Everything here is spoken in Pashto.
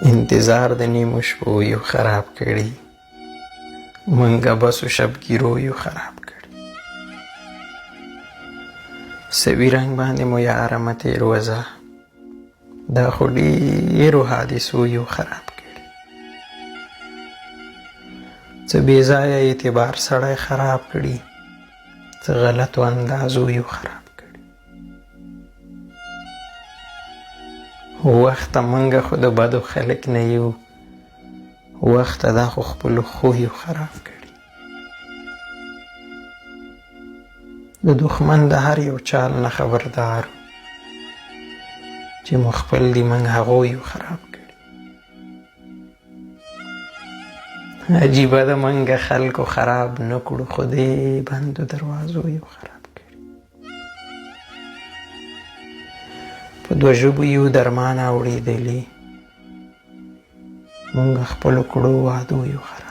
انتظار د نیمو شپو یو خراب کړي، منګه بسو شبګیرو یو خراب کړي. سوي رنګ باندې مو یاره مه تېروځه، دا خو ډېرو حادثو یو خراب کړي. څه بې ځایه اعتبار سړی خراب کړي، څه غلطو اندازو یو خراب کړي. وخته منګه خو د بدو خلک نه یو، وخته دا خو خپلو خویو خراب کړي. د دښمن د هر یو چال نه خبردار، چې مو خپل دي منګ هغو یو خراب کړي. عجیبه ده منګه خلکو خراب نه کړو، خو دې بندو دروازو یو خراب کړي. په دوه ژبو یو درمان اورېدلي، مونږ خپلو کړو وعدو یو خراب